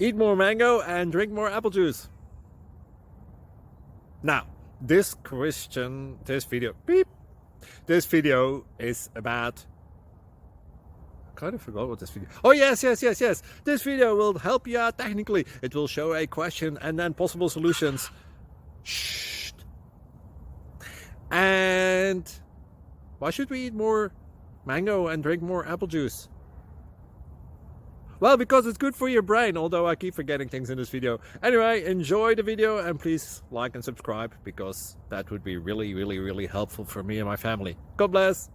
eat more mango and drink more apple juice. Now, this video is about, I kind of forgot what this video. Oh, yes. This video will help you out technically. It will show a question and then possible solutions. Shh. And why should we eat more mango and drink more apple juice? Well, because it's good for your brain, although I keep forgetting things in this video. Anyway, enjoy the video and please like and subscribe, because that would be really helpful for me and my family. God bless!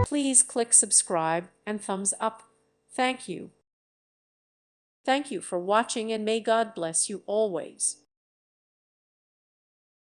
Please click subscribe and thumbs up. Thank you. Thank you for watching, and may God bless you always.